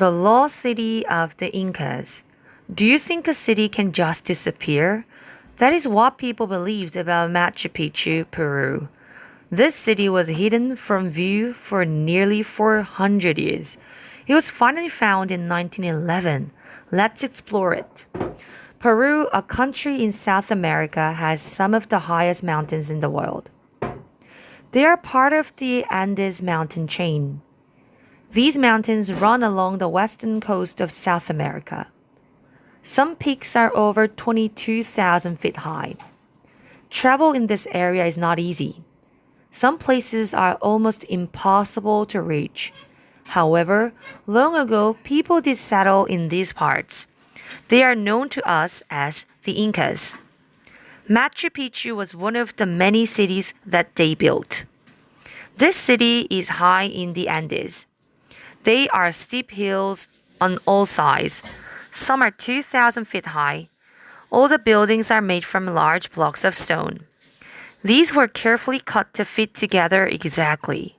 The lost city of the Incas. Do you think a city can just disappear? That is what people believed about Machu Picchu, Peru. This city was hidden from view for nearly 400 years. It was finally found in 1911. Let's explore it. Peru, a country in South America, has some of the highest mountains in the world. They are part of the Andes mountain chain. These mountains run along the western coast of South America. Some peaks are over 22,000 feet high. Travel in this area is not easy. Some places are almost impossible to reach. However, long ago, people did settle in these parts. They are known to us as the Incas. Machu Picchu was one of the many cities that they built. This city is high in the Andes. They are steep hills on all sides. Some are 2,000 feet high. All the buildings are made from large blocks of stone. These were carefully cut to fit together exactly.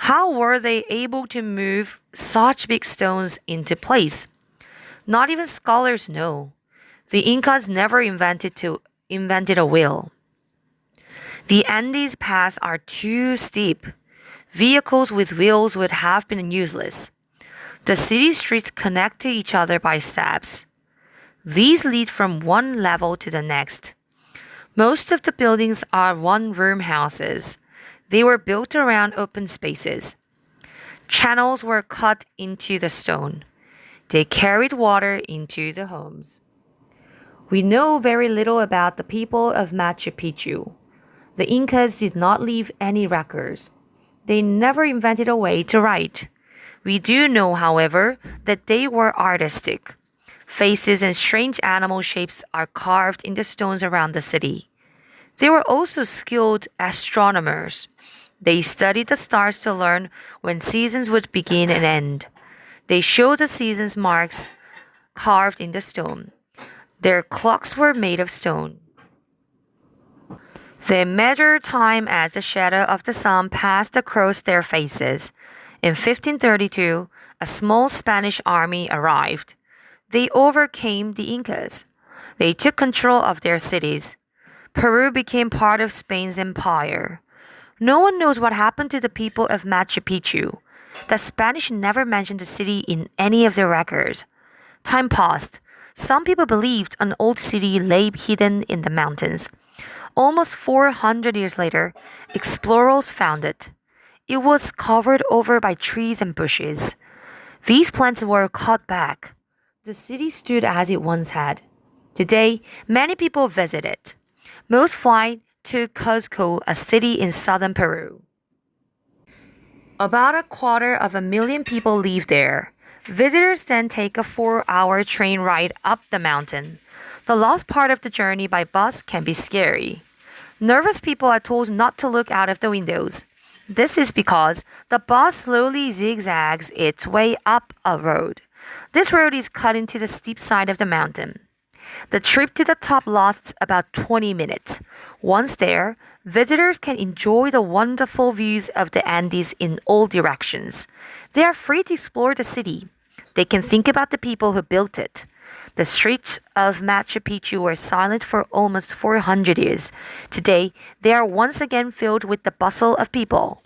How were they able to move such big stones into place? Not even scholars know. The Incas never invented a wheel. The Andes Pass are too steep. Vehicles with wheels would have been useless. The city streets connect to each other by steps. These lead from one level to the next. Most of the buildings are one-room houses. They were built around open spaces. Channels were cut into the stone. They carried water into the homes. We know very little about the people of Machu Picchu. The Incas did not leave any records. They never invented a way to write. We do know, however, that they were artistic. Faces and strange animal shapes are carved in the stones around the city. They were also skilled astronomers. They studied the stars to learn when seasons would begin and end. They showed the seasons marks carved in the stone. Their clocks were made of stone. They measured time as the shadow of the sun passed across their faces. In 1532, a small Spanish army arrived. They overcame the Incas. They took control of their cities. Peru became part of Spain's empire. No one knows what happened to the people of Machu Picchu. The Spanish never mentioned the city in any of their records. Time passed. Some people believed an old city lay hidden in the mountains. Almost 400 years later, explorers found it. It was covered over by trees and bushes. These plants were cut back. The city stood as it once had. Today, many people visit it. Most fly to Cuzco, a city in southern Peru. About 250,000 people live there. Visitors then take a 4-hour train ride up the mountain. The last part of the journey by bus can be scary. Nervous people are told not to look out of the windows. This is because the bus slowly zigzags its way up a road. This road is cut into the steep side of the mountain. The trip to the top lasts about 20 minutes. Once there, visitors can enjoy the wonderful views of the Andes in all directions. They are free to explore the city. They can think about the people who built it. The streets of Machu Picchu were silent for almost 400 years. Today, they are once again filled with the bustle of people.